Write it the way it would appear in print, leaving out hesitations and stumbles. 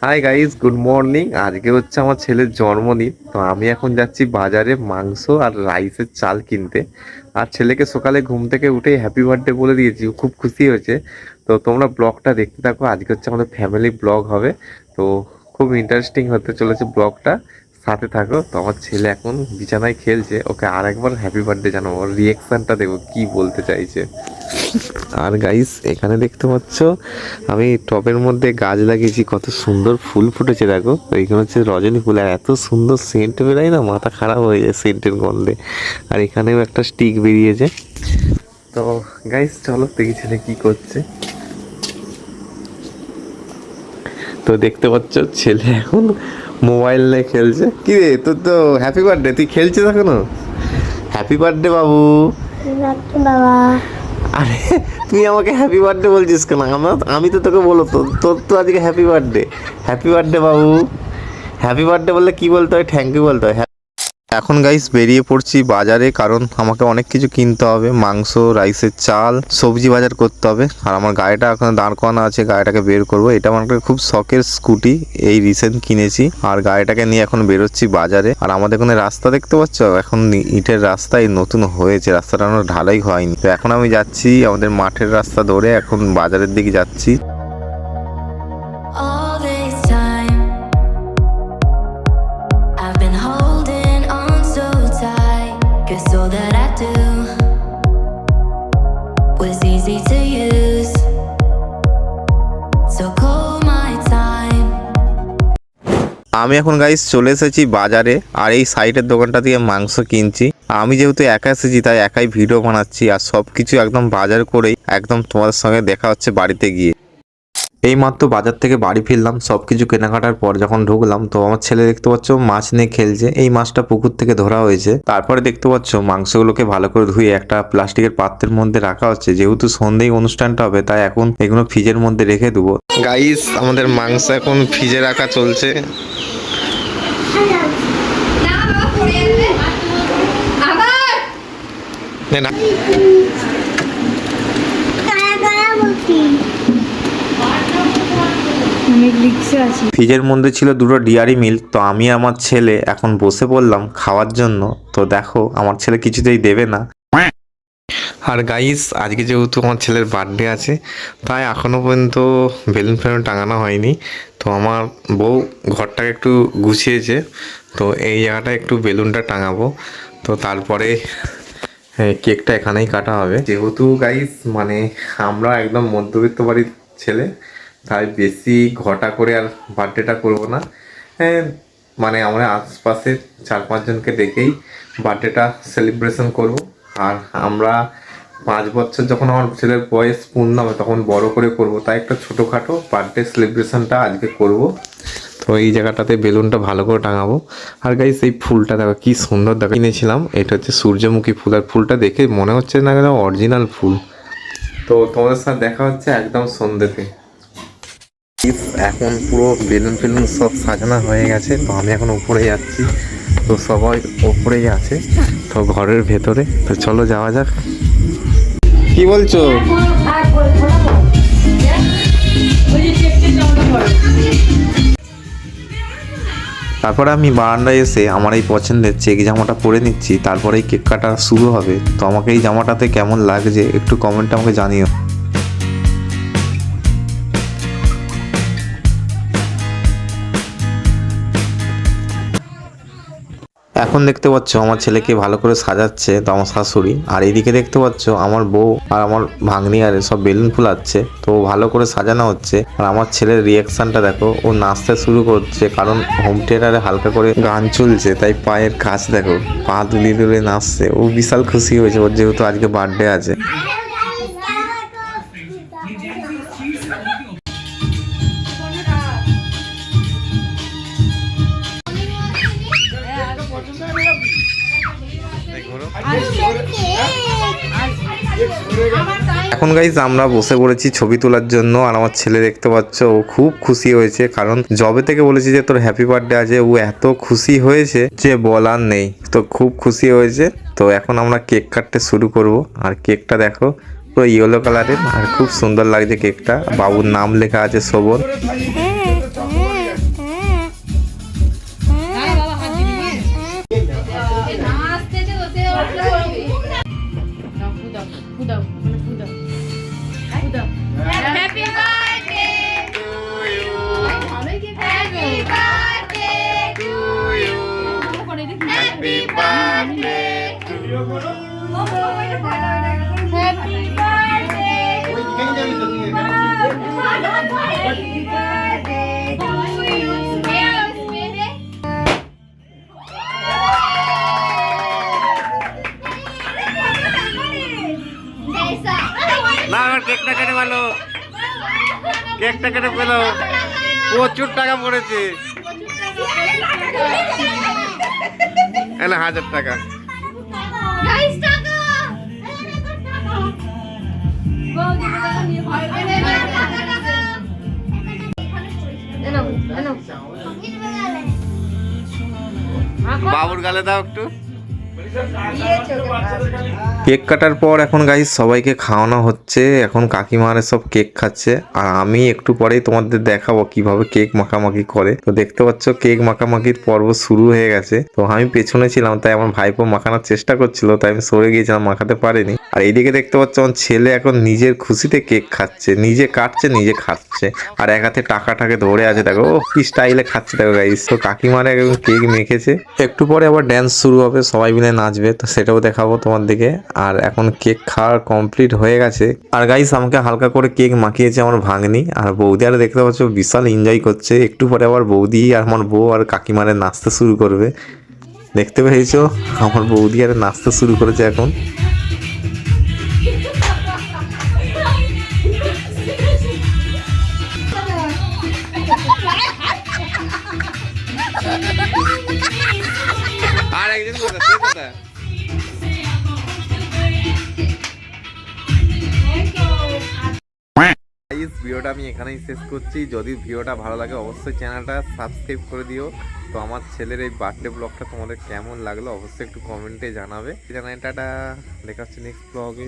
Hi guys, good morning. আজকে হচ্ছে আমার ছেলের জন্মদিন। তো আমি এখন যাচ্ছি বাজারে মাংস আর রাইসের চাল কিনতে। আর ছেলেকে সকালে ঘুম থেকে উঠেই হ্যাপি বার্থডে বলে দিয়েছি, ও খুব খুশি হয়েছে। তো তোমরা ব্লগটা দেখতে থাকো, আজকে হচ্ছে আমাদের ফ্যামিলি ব্লগ হবে। তো খুব ইন্টারেস্টিং হতে চলেছে ব্লগটা, সাথে থাকো। তো আমার ছেলে এখন বিছানায় খেলছে, ওকে আর একবার হ্যাপি বার্থডে জানাবো, ওর রিয়েকশনটা দেখো কি বলতে চাইছে। আর গাইস এখানে দেখতে পাচ্ছ আমি টবের মধ্যে গাছ লাগিয়েছি, কত সুন্দর ফুল ফুটেছে দেখো। এইখানে হচ্ছে রজনী ফুল, আর এত সুন্দর সেন্ট বেরোয় না, মাথা খারাপ হয়ে যায় সেন্টের গন্ধে। আর এখানেও একটা স্টিক বেরিয়েছে। তো গাইস চলো দেখি ছেলে কি করছে। তো দেখতে পাচ্ছ ছেলে এখন মোবাইল নিয়ে খেলছে। কি রে, তোর তো হ্যাপি বার্থডে, তুই খেলছিস এখনো? হ্যাপি বার্থডে বাবু। বাবা, আরে তুই আমাকে হ্যাপি বার্থডে বলছিস কেন? আমি তো তোকে বলো, তো তোর তো আজকে হ্যাপি বার্থডে। হ্যাপি বার্থডে বাবু। হ্যাপি বার্থডে বললে কি বলতে হয়? থ্যাংক ইউ বলতে হয়। এখন গাইস বেরিয়ে পড়ছি বাজারে, কারণ আমাকে অনেক কিছু কিনতে হবে, মাংস, রাইসের চাল, সবজি বাজার করতে হবে। আর আমার গাড়িটা এখন দাঁড় করানো আছে, গাড়িটাকে বের করব। এটা আমার খুব শখের স্কুটি, এই রিসেন্ট কিনেছি। আর গাড়িটাকে নিয়ে এখন বেরোচ্ছি বাজারে। আর আমাদের এখানে রাস্তা দেখতে পাচ্ছ, এখন ইটের রাস্তা এই নতুন হয়েছে, রাস্তাটা আমার ঢালাই হয়নি। তো এখন আমি যাচ্ছি আমাদের মাঠের রাস্তা ধরে, এখন বাজারের দিকে যাচ্ছি। All this time I've been holding on so tight, 'cause all that I do was easy to use, so call my time. আমি এখন গাইস চলে এসেছি বাজারে, আর এই সাইডের দোকানটা দিয়ে মাংস কিনছি। আমি যেহেতু একা এসেছি তাই একাই ভিডিও বানাচ্ছি, আর সব কিছু একদম বাজার করেই একদম তোমাদের সঙ্গে দেখা হচ্ছে বাড়িতে গিয়ে। এই মাত্র বাজার থেকে বাড়ি ফিরলাম, সব কিছু কেনাকাটার পর যখন ঢুকলাম, তো আমার ছেলে দেখতে পাচ্ছ মাছ নিয়ে খেলছে। এই মাছটা পুকুর থেকে ধরা হয়েছে। তারপরে দেখতে পাচ্ছ মাংসগুলোকে ভালো করে ধুয়ে একটা প্লাস্টিকের পাত্রের মধ্যে রাখা হচ্ছে, যেহেতু সন্ধ্যেই অনুষ্ঠানটা হবে তাই এখন এগুলো ফ্রিজের মধ্যে রেখে দেবো। গাইস আমাদের মাংস এখন ফ্রিজে রাখা চলছে। না ফ্রিজের মধ্যে ছিল দুটো ডিয়ারি মিল্ক। তো আমি আমার ছেলে এখন বসে পড়লাম খাওয়ার জন্য। তো দেখো আমার ছেলে কিছুতেই দেবে না। আর গাইস আজকে যেহেতু আমার ছেলের বার্থডে আছে, তাই এখনও পর্যন্ত বেলুন ফেলুন টাঙানো হয়নি। তো আমার বউ ঘরটাকে একটু গুছিয়েছে, তো এই জায়গাটা একটু বেলুনটা টাঙাবো। তো তারপরে কেকটা এখানেই কাটা হবে। যেহেতু গাইস মানে আমরা একদম মধ্যবিত্ত বাড়ির ছেলে, তাই বেশি ঘটা করে আর বার্থডেটা করবো না। হ্যাঁ, মানে আমরা আশপাশে 4-5 জনকে ডেকেই বার্থডেটা সেলিব্রেশন করব। আর আমরা 5 বছর যখন আমার ছেলের বয়স পূর্ণ হবে তখন বড় করে করব, তাই একটা ছোটোখাটো বার্থডে সেলিব্রেশনটা আজকে করব। তো এই জায়গাটাতে বেলুনটা ভালো করে টাঙাবো। আর গাইস এই ফুলটা দেখো কি সুন্দর দেখো, কিনেছিলাম। এটা হচ্ছে সূর্যমুখী ফুল, আর ফুলটা দেখে মনে হচ্ছে না যেন অরিজিনাল ফুল। তো তোমাদের সাথে দেখা হচ্ছে একদম সন্ধ্যেতে। এখন পুরো বেলুন ফেলুন সব সাজানো হয়ে গেছে। তো আমি এখন উপরে যাচ্ছি, তো সবাই উপরেই আছে তো ঘরের ভেতরে। তো চলো যাওয়া যাক। কি বলছো? তারপরে আমি বারান্দায় এসে আমার এই পছন্দের চেক জামাটা পরে নিচ্ছি, তারপরেই কেক কাটা শুরু হবে। তো আমাকে এই জামাটাতে কেমন লাগছে একটু কমেন্টে আমাকে জানিও। এখন দেখতে পাচ্ছ আমার ছেলেকে ভালো করে সাজাচ্ছে তো আমার শাশুড়ি। আর এইদিকে দেখতে পাচ্ছ আমার বউ আর আমার ভাগ্নি আর সব বেলুন ফুলাচ্ছে, তো ভালো করে সাজানো হচ্ছে। আর আমার ছেলের রিয়াকশনটা দেখো, ও নাচতে শুরু করছে, কারণ হোম থিয়েটারে হালকা করে গান চলছে, তাই পায়ের কাজ দেখো, পা দুলিয়ে দুলিয়ে নাচছে। ও বিশাল খুশি হয়েছে, ওর যেহেতু আজকে বার্থডে আছে। এখন গাইজ আমরা বসে পড়েছি ছবি তোলার জন্য। আর আমার ছেলে দেখতে পাচ্ছ ও খুব খুশি হয়েছে, কারণ জবে থেকে বলেছি যে তোর হ্যাপি বার্থডে আছে, ও এত খুশি হয়েছে যে বলার নেই। তো খুব খুশি হয়েছে। তো এখন আমরা কেক কাটতে শুরু করব। আর কেকটা দেখো পুরো ইয়েলো কালারের, আর খুব সুন্দর লাগছে কেকটা। বাবুর নাম লেখা আছে শোভন। না আমার কেকটা কেটে ভালো, কেকটা কেটে পেলো, প্রচুর টাকা পড়েছে, 1000 টাকা। বাবুর গালে দাও একটু। কেক কাটার পর এখন গাইস সবাইকে খাওয়ানো হচ্ছে, এখন কাকিমারে সব কেক খাচ্ছে, আর আমি একটু পরেই তোমাদের দেখাবো কিভাবে কেক মাখামাখি করে। তো দেখতে পাচ্ছ কেক মাখামাখির পর্ব শুরু হয়ে গেছে। তো আমি পেছনে ছিলাম, তাই আমার ভাইপো মাখানোর চেষ্টা করছিল, তাই আমি সরে গিয়েছিলাম, মাখাতে পারিনি। আর এইদিকে দেখতে পাচ্ছ আমার ছেলে এখন নিজের খুশিতে কেক খাচ্ছে, নিজে কাটছে নিজে খাচ্ছে, আর এক হাতে টাকাটাকে ধরে আছে, দেখো ও কি স্টাইলে খাচ্ছে দেখো গাইস। তো কাকিমারে একদম কেক মেখেছে, একটু পরে আবার ড্যান্স শুরু হবে, সবাই মিলে নাচবে, তো সেটাও দেখাবো তোমার দিকে। আর এখন কেক খাওয়া কমপ্লিট হয়ে গেছে। আর গাইস আমাকে হালকা করে কেক মাখিয়েছে আমার ভাগ্নি, আর বৌদি আর দেখতে পাচ্ছ বিশাল এনজয় করছে। একটু পরে আবার বৌদি আর আমার বউ আর কাকিমারে নাচতে শুরু করবে, দেখতে পেয়েছো আমার বৌদি আর নাচতে শুরু করেছে এখন। আর একজন কোথায়, সে কোথায়? গাইস ভিডিওটা আমি এখানেই শেষ করছি। যদি ভিডিওটা ভালো লাগে অবশ্যই চ্যানেলটা সাবস্ক্রাইব করে দিও। তো আমার ছেলের এই বার্থডে ব্লগটা তোমাদের কেমন লাগলো অবশ্যই একটু কমেন্টে জানাবে। টাটা, দেখা হচ্ছে নেক্সট ব্লগে।